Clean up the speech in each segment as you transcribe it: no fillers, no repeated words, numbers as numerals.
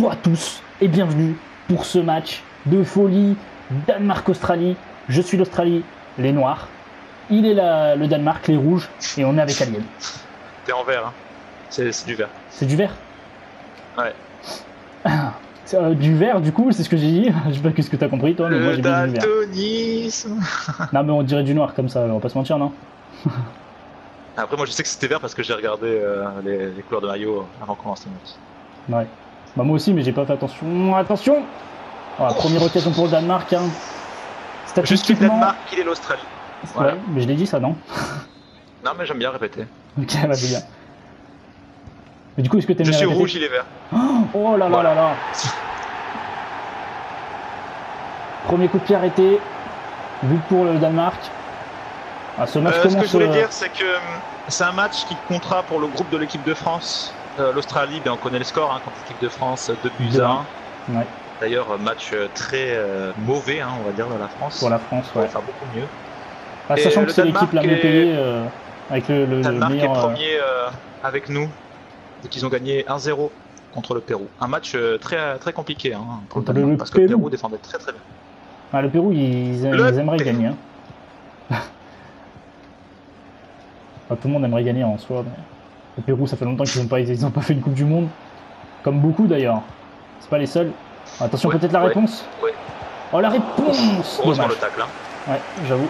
Bonjour à tous et bienvenue pour ce match de folie Danemark-Australie. Je suis l'Australie, les noirs. Il est le Danemark, les rouges. Et on est avec Alien. T'es en vert, hein. C'est du vert. C'est du vert? Ouais. Du vert, du coup, c'est ce que j'ai dit. Je sais pas ce que t'as compris, toi, mais moi j'ai bien dit du vert. Daltonisme. Non, mais on dirait du noir comme ça, on va pas se mentir, non? Après, moi je sais que c'était vert parce que j'ai regardé les couleurs de maillot avant qu'on lance le match. Ouais. Bah, moi aussi, mais j'ai pas fait attention. Attention! Voilà, première occasion pour le Danemark. Hein. Je suis le Statistiquement. Danemark, il est l'Australie. Voilà. Ouais, mais je l'ai dit ça, non? Non, mais j'aime bien répéter. Ok, bah c'est bien. Mais du coup, est-ce que t'aimes Je bien suis répéter? rouge, il est vert. Oh là là là là! Premier coup de pied arrêté. But pour le Danemark. Ah, ce match Ce commence. que je voulais dire, c'est que c'est un match qui comptera pour le groupe de l'équipe de France. L'Australie, ben, on connaît le score, hein, contre l'équipe de France, 2-1. Ouais. D'ailleurs, match très mauvais, hein, on va dire, de la France. Pour la France, On va ouais. faire beaucoup mieux. Ah, sachant que c'est l'équipe la mieux payée avec le Danemark meilleur. est premier avec nous, et qu'ils ont gagné 1-0 contre le Pérou. Un match très, très compliqué hein, pour le Contre Danemark, le parce que le Pérou. Pérou défendait très très bien. Ah, le Pérou, ils aimeraient gagner. Hein. Enfin, tout le monde aimerait gagner en soi. Mais... Le Pérou, ça fait longtemps qu'ils n'ont pas fait une Coupe du Monde. Comme beaucoup d'ailleurs. C'est pas les seuls. Attention, Ouais, peut-être la réponse. Ouais. Oh, la réponse! Heureusement Dommage. le tacle. Hein. Ouais, j'avoue.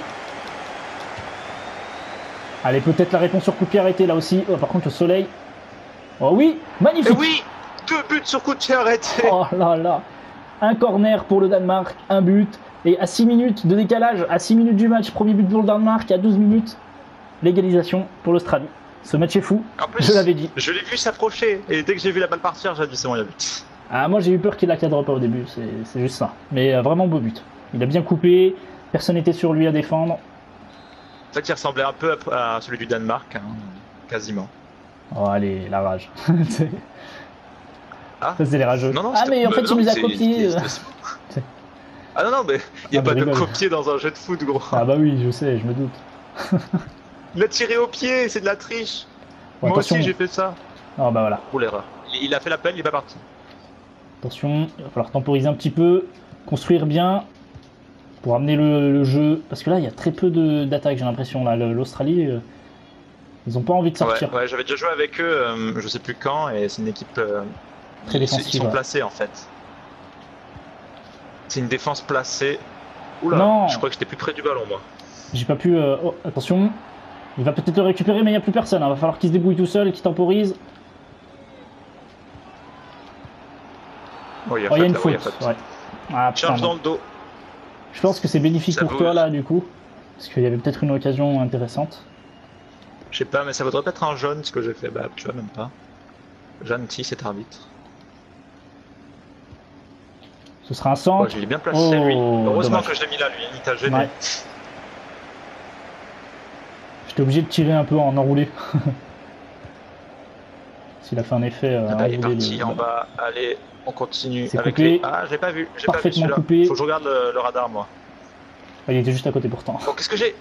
Allez, peut-être la réponse sur coup de pied arrêté là aussi. Oh, par contre, le soleil. Oh oui, magnifique! Et oui, 2 buts sur coup de pied arrêté. Oh là là! Un corner pour le Danemark, un but. Et à 6 minutes de décalage, à 6 minutes du match, premier but pour le Danemark, à 12 minutes, l'égalisation pour l'Australie. Ce match est fou, En plus, je l'avais dit. Je l'ai vu s'approcher, et dès que j'ai vu la balle partir, j'ai dit c'est bon, il y a but. Ah, moi j'ai eu peur qu'il la cadre pas au début, c'est juste ça. Mais vraiment beau but. Il a bien coupé, personne n'était sur lui à défendre. C'est vrai qu'il ressemblait un peu à celui du Danemark, hein, quasiment. Oh allez, la rage. Ah, Ça c'est les rageux. non, Ah mais en fait il nous a copié. Ah non, mais il n'y a Ah, pas je de rigole. copier dans un jeu de foot, gros. Ah bah oui, je sais, je me doute. Il a tiré au pied, c'est de la triche. Bon, Moi attention. aussi, j'ai fait ça. Oh bah voilà. Pour l'erreur. Il a fait l'appel, il est pas parti. Attention, il va falloir temporiser un petit peu, construire bien pour amener le jeu. Parce que là, il y a très peu d'attaques, j'ai l'impression. Là, l'Australie, ils ont pas envie de sortir. Ouais, j'avais déjà joué avec eux, je sais plus quand, et c'est une équipe. Très défensive. Ils sont ouais. placés en fait. C'est une défense placée. Oula, Non. je crois que j'étais plus près du ballon, moi. J'ai pas pu. Oh, attention. Il va peut-être le récupérer, mais il n'y a plus personne. Il va falloir qu'il se débrouille tout seul, qu'il temporise. Oh, il y a, Oh, il y a une là, faute. il y a faute. Ouais. Ah, putain, Charge non. dans le dos. Je pense que c'est bénéfique Ça pour vaut- toi là, du coup. Parce qu'il y avait peut-être une occasion intéressante. Je sais pas, mais ça vaudrait peut-être un jaune ce que j'ai fait. Bah, tu vois, même pas. Gentil, cet arbitre. Ce sera un centre. Ouais, je l'ai bien placé, lui. Oh, Heureusement dommage. que je l'ai mis là, lui. Il t'a gêné. Ouais. J'étais obligé de tirer un peu en enroulé. S'il a fait un effet Ah bah, il est enroulé, parti en bas. Allez, on continue C'est avec coupé. les. Ah, j'ai pas vu. J'ai pas vu Parfaitement celui-là. coupé. Faut que je regarde le radar, moi. Il était juste à côté pourtant. Bon, qu'est-ce que j'ai?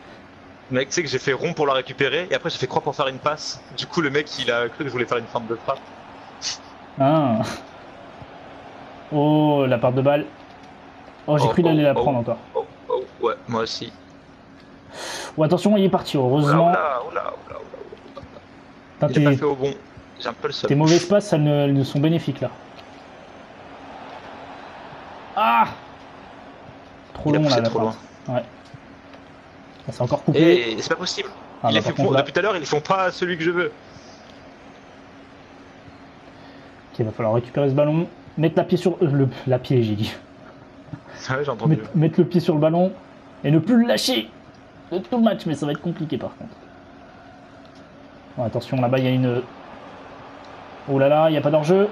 Mec, tu sais que j'ai fait rond pour la récupérer et après j'ai fait croix pour faire une passe. Du coup, le mec il a cru que je voulais faire une forme de frappe. Ah. Oh, la part de balle. Oh, j'ai cru d'aller la prendre encore. Oh, ouais, moi aussi. Oh, attention, il est parti, heureusement. Oula. Putain, Il a pas fait au bon. J'ai un peu le seum. tes mauvaises passes, elles ne sont bénéfiques là. Ah! Trop Il a long poussé là, la trop passe. loin. Ouais. Ah, c'est encore coupé. Et c'est pas possible. Ah, Il bah, les fait par contre, là- depuis tout à l'heure, ils font pas celui que je veux. Ok, il va falloir récupérer ce ballon. Mettre la pied sur. La pied, j'ai dit. Ah ouais, j'ai entendu. Mettre le pied sur le ballon et ne plus le lâcher de tout le match, mais ça va être compliqué par contre. Bon, attention, là-bas il y a une. Oh là là, il n'y a pas d'enjeu.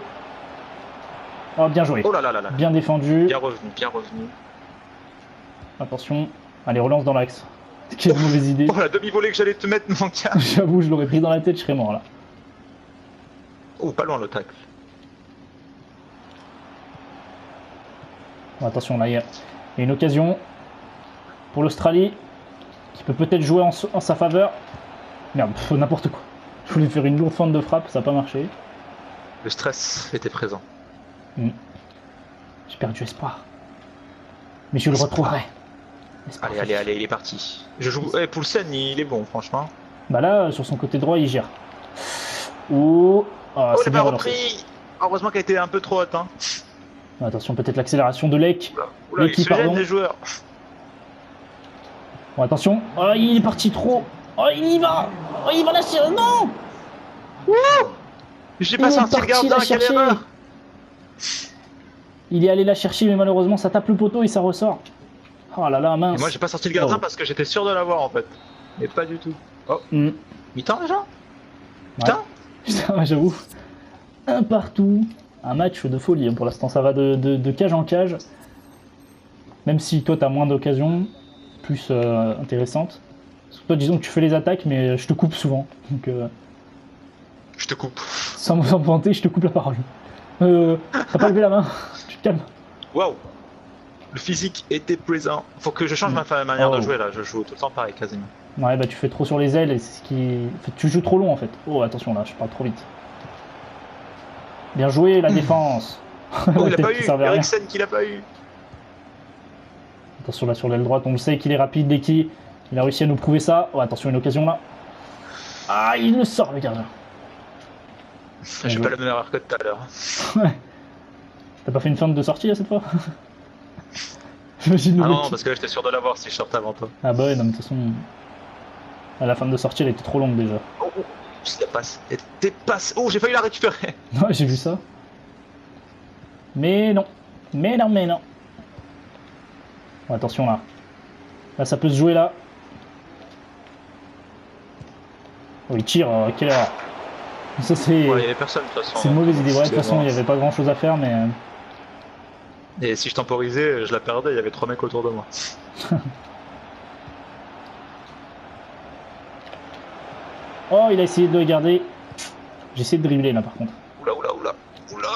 Oh, bien joué. Oh là là là là. Bien défendu. Bien revenu. Attention. Allez, relance dans l'axe. Quelle mauvaise idée. Oh la demi-volée que j'allais te mettre, mon gars. J'avoue, je l'aurais pris dans la tête, je serais mort là. Oh, pas loin le tacle. Bon, attention, là il y a une occasion pour l'Australie qui peut peut-être jouer en sa faveur. Merde, n'importe quoi. Je voulais faire une lourde fente de frappe, ça n'a pas marché. Le stress était présent. perdu espoir. Mais je le retrouverai. Allez, allez, allez, il est parti. Je joue. Poulsen, il est bon, franchement. Bah là, sur son côté droit, il gère. Oh, Oh, c'est il a bien pas relancé. repris. Heureusement qu'elle était un peu trop haute. Hein. Attention, peut-être l'accélération de Lek. Oula, Leki, il se gêne, pardon. les joueurs. Bon, attention. Oh, il est parti trop. Oh, il y va. Oh, il va lâcher. Non. J'ai Il pas est senti le parti gardien, la quelle chercher. erreur. Il est allé la chercher, mais malheureusement, ça tape le poteau et ça ressort. Oh là là, mince. Et moi, j'ai pas sorti le gardien Oh. parce que j'étais sûr de l'avoir en fait. Mais pas du tout. Oh, Hmm. mi-temps déjà? Ouais. Putain. Putain, ouais, j'avoue. Un partout. Un match de folie. Hein. Pour l'instant, ça va de cage en cage. Même si toi, t'as moins d'occasions, plus intéressantes. Parce que toi, disons que tu fais les attaques, mais je te coupe souvent. Donc, Je te coupe. sans me vanter, je te coupe la parole. T'as pas levé la main. Tu te calmes. Waouh. Le physique était présent. Faut que je change ma manière Oh. de jouer là. Je joue tout le temps pareil quasiment. Ouais, bah tu fais trop sur les ailes et c'est ce qui. En fait, tu joues trop long en fait. Oh, attention là, je parle trop vite. Bien joué, la défense. Oh, il La a pas tête qui eu. servait à rien. Eriksen qui l'a pas eu. Attention là sur l'aile droite, on le sait qu'il est rapide, Leki. Il a réussi à nous prouver ça. Oh, attention, une occasion là. Ah, il le sort le gardien. J'ai pas la même erreur que tout à l'heure. Ouais. T'as pas fait une feinte de sortie là cette fois? J'imagine le Ah mec non, qui- parce que là j'étais sûr de l'avoir si je sortais avant toi. Ah bah ouais, non mais de toute façon. La feinte de sortie elle était trop longue déjà. Oh, oh. La passe était passe. Oh, j'ai failli la récupérer. Ouais, j'ai vu ça. Mais non. Mais non, mais non. Oh, attention là. Là, ça peut se jouer là. Oh, il tire, quelle erreur. Ça, c'est Ouais, il y avait personne de toute façon. c'est une mauvaise idée. Ouais, de toute C'est façon, bon. il n'y avait pas grand chose à faire, mais. Et si je temporisais, je la perdais, il y avait 3 mecs autour de moi. Oh, il a essayé de le garder. J'ai essayé de dribbler là par contre. Oula, oula, oula. Oula.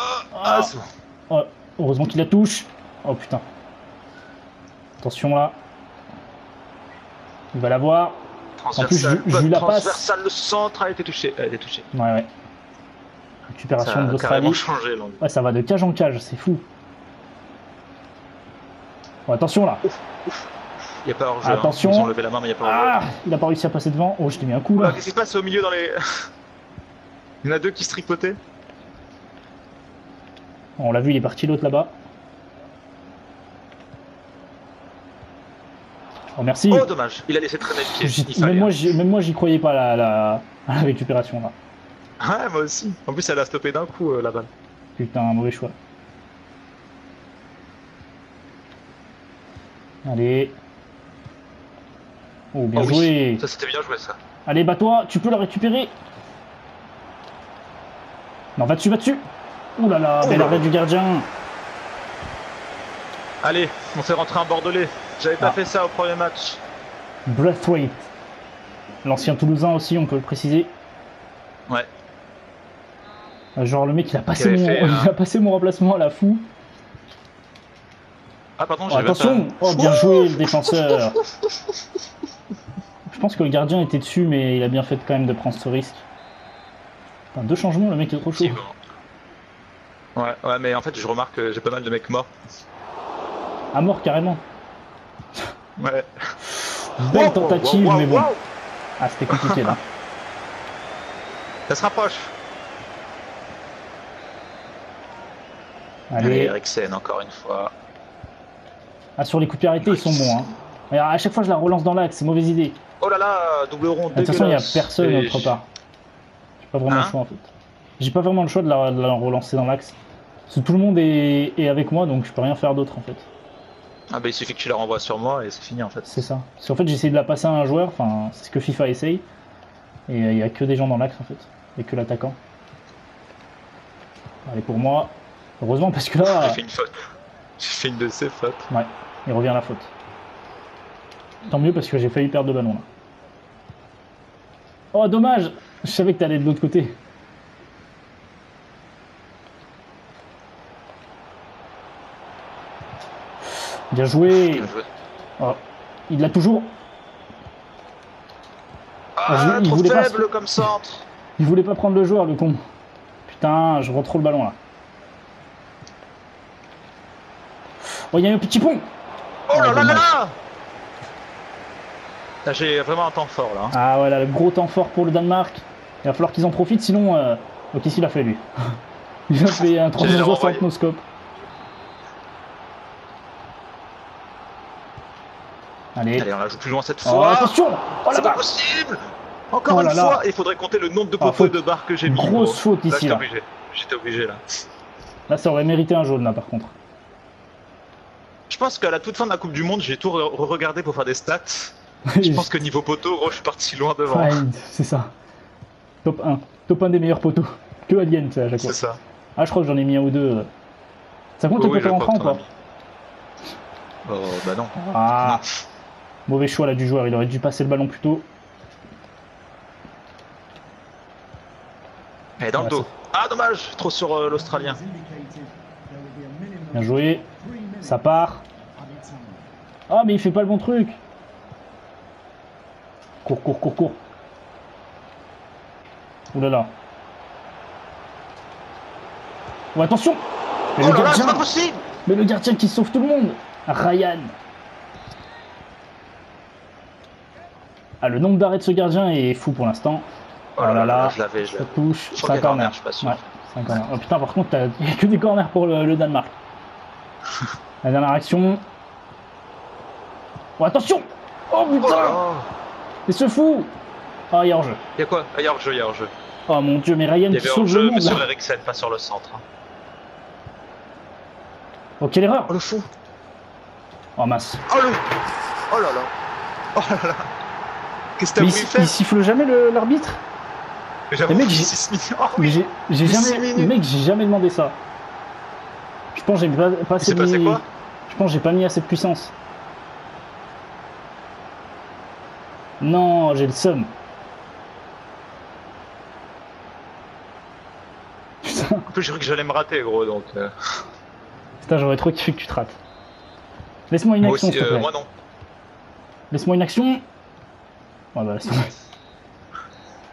Ah. C'est bon. Oh, heureusement qu'il la touche. Oh putain. Attention là. Il va la voir. Transversal, je lui la passe. transversal, le centre a été touché. Elle a été touchée. Ouais, ouais. Ça Récupération a de carrément l'Australie. changé l'angle. Ouais, ça va de cage en cage, c'est fou. Oh, attention là. Il n'y a pas hors-jeu. Attention. Ils ont levé la main, mais il n'y a pas hors-jeu. Ah, il a pas réussi à passer devant. Oh, je t'ai mis un coup Oula, là. qu'est-ce qui se passe au milieu dans les. Il y en a deux qui se tripotaient. On l'a vu, il est parti l'autre là-bas. Oh, merci. Oh, dommage. Il a laissé traîner le pied. Il fallait. Même moi, j'y croyais pas à la récupération là. Ouais, moi aussi. En plus, elle a stoppé d'un coup la balle. Putain, un mauvais choix. Allez. Oh, bien Oh, oui. joué. Ça, c'était bien joué, ça. Allez, bats-toi, tu peux la récupérer. Non, va dessus, va dessus. Ouh là là, bel arrêt du gardien. Allez, on fait rentrer un Bordelais. J'avais pas Ah. fait ça au premier match. Braithwaite. L'ancien Toulousain aussi, on peut le préciser. Ouais. Genre le mec il a passé, Qui avait fait, il a passé mon remplacement à la fou. Ah, pardon, Oh, j'avais attention. pas. Oh, bien joué le défenseur. Je pense que le gardien était dessus, mais il a bien fait quand même de prendre ce risque. Putain, 2 changements, le mec est trop chaud. Effectivement. Ouais, mais en fait, je remarque que j'ai pas mal de mecs morts. À mort carrément. Ouais. Belle Wow, tentative, wow, mais bon. wow. Ah, c'était compliqué là. Ça se rapproche. Allez, Allez. Eriksen, encore une fois. Ah, sur les coups de pied arrêtés, ils sont bons. Hein. Regarde, à chaque fois, je la relance dans l'axe, c'est mauvaise idée. Oh là là, double rond. De toute façon, il n'y a dégueulasse. personne Et autre part. J'ai pas vraiment le Hein choix en fait. J'ai pas vraiment le choix de la relancer dans l'axe. Parce que tout le monde est avec moi, donc je peux rien faire d'autre en fait. Ah bah il suffit que tu la renvoies sur moi et c'est fini en fait. C'est ça. Parce qu'en fait, j'ai essayé de la passer à un joueur, enfin, c'est ce que FIFA essaye. Et il n'y a que des gens dans l'axe en fait. Et que l'attaquant. Allez, pour moi. Heureusement, parce que là. J'ai fait une faute. J'ai fait une de ces fautes. Ouais, il revient à la faute. Tant mieux parce que j'ai failli perdre le ballon là. Oh, dommage! Je savais que t'allais de l'autre côté. Bien joué! Bien joué. Oh, il l'a toujours. Ah, il trop voulait pas faible comme centre. Il voulait pas prendre le joueur, le con. Putain, je retrouve le ballon là. Oh, il y a un petit pont. Oh là là dommage. là. Là, j'ai vraiment un temps fort là. Ah ouais, là, le gros temps fort pour le Danemark. Il va falloir qu'ils en profitent, sinon... Ok, qu'est-ce qu'il a fait, lui? Il a fait un 360 no-scope. Allez, on la joue plus loin cette oh, fois. attention. Oh, c'est là-bas. pas possible. Encore Oh une là là. fois, il faudrait compter le nombre de poteaux faute. de barres que j'ai mis. Grosse faute Là, ici, là. J'étais obligé là. Là, ça aurait mérité un jaune, là, par contre. Je pense qu'à la toute fin de la Coupe du Monde, j'ai tout regardé pour faire des stats. Je pense que niveau poteau, gros, je suis parti loin devant. Ouais, c'est ça. Top 1. Top 1 des meilleurs poteaux. Que Alien, ça, à chaque fois. C'est ça. Ah, je crois que j'en ai mis un ou deux. Ça compte le poteau rentrant ou pas? Oh, bah non. Ah. Mauvais choix là du joueur, il aurait dû passer le ballon plus tôt. Et dans le dos. Ah, dommage, trop sur l'Australien. Bien joué. Ça part. Ah, mais il fait pas le bon truc. Cours, cours, cours, cours. Ouh là là. Oh, attention. Mais Oh le là là, gardien. c'est pas possible. Mais le gardien qui sauve tout le monde. Ryan. Ah, le nombre d'arrêts de ce gardien est fou pour l'instant. Oh là là, je l'avais. Ça touche. Je C'est crois un qu'il y a corner. je suis pas sûr. Ouais, c'est un corner. Oh putain, par contre, il n'y a que des corners pour le Danemark. La dernière action. Oh, attention. Oh Oh là putain. là. Mais ce fou. Ah, il y a hors-jeu. Il y a quoi? Il y a hors-jeu, il y a hors-jeu. Oh mon dieu, mais Ryan Il y qui avait sauve le hors-jeu, monde mais sur là. Eriksen, pas sur le centre. Oh, quelle erreur. Oh le fou. Oh mince. Oh le. Oh là là. Oh là là. Qu'est-ce que t'as Mais voulu faire? il siffle jamais l'arbitre. J'avoue, Mais mec, 6 minutes. Oh Mais oui. j'ai Mais jamais, 6 minutes. mec, j'ai jamais demandé ça. Je pense que j'ai pas assez s'est passé quoi? Je pense que j'ai pas mis assez de puissance. Non, j'ai le seum. Putain, En plus, j'ai cru que j'allais me rater, gros, donc. putain, j'aurais trop kiffé que tu te rates. Laisse-moi une Moi action, aussi, s'il te plaît. moi non. Laisse-moi une action. Ouais, bah, laisse tomber.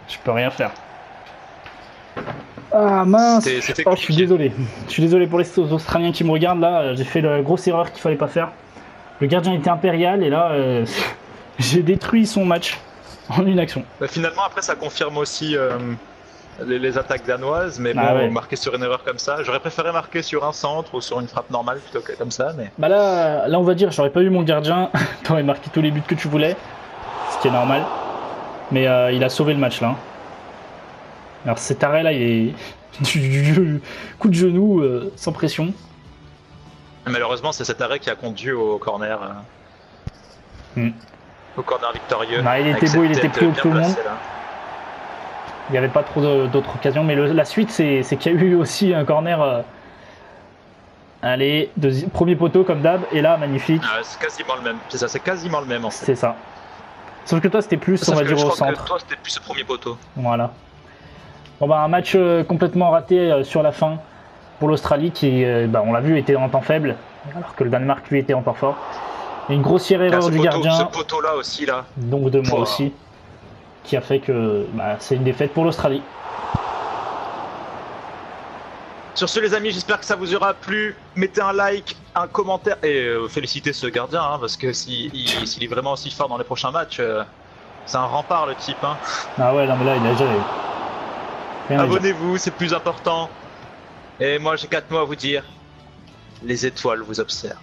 Je peux rien faire. Ah mince. C'était Oh, je suis désolé. Je suis désolé pour les Australiens qui me regardent là. J'ai fait la grosse erreur qu'il fallait pas faire. Le gardien était impérial et là, j'ai détruit son match en une action. Bah, finalement, après, ça confirme aussi les attaques danoises, mais bon, Ah ouais. marquer sur une erreur comme ça, j'aurais préféré marquer sur un centre ou sur une frappe normale plutôt que comme ça, mais. Bah là, on va dire, j'aurais pas eu mon gardien. T'aurais marqué tous les buts que tu voulais, ce qui est normal. Mais il a sauvé le match là. Alors cet arrêt là, il est du coup de genou sans pression. Malheureusement, c'est cet arrêt qui a conduit au corner. Au corner victorieux. Bah, il était avec beau, cette il était tête plus haut que bien tout le monde. placée, là. Il n'y avait pas trop d'autres occasions, mais la suite, c'est qu'il y a eu aussi un corner. Allez, premier poteau comme d'hab, et là, magnifique. Ah, c'est quasiment le même. C'est ça, c'est quasiment le même en fait. C'est ça. Sauf que toi, c'était plus, Sauf on va que dire, je au crois que centre. toi, c'était plus ce premier poteau. Voilà. Bon, bah, un match complètement raté sur la fin pour l'Australie, qui, on l'a vu, était en temps faible, alors que le Danemark, lui, était en temps fort. Et une grossière erreur du gardien, Ce poteau-là aussi, là. donc de moi Pouah. aussi, qui a fait que c'est une défaite pour l'Australie. Sur ce, les amis, j'espère que ça vous aura plu. Mettez un like, un commentaire et félicitez ce gardien, hein, parce que s'il est vraiment aussi fort dans les prochains matchs, c'est un rempart le type. Hein. Ah ouais, non, mais là, il a géré. Rien à dire. Abonnez-vous, c'est plus important. Et moi, j'ai 4 mots à vous dire. Les étoiles vous observent.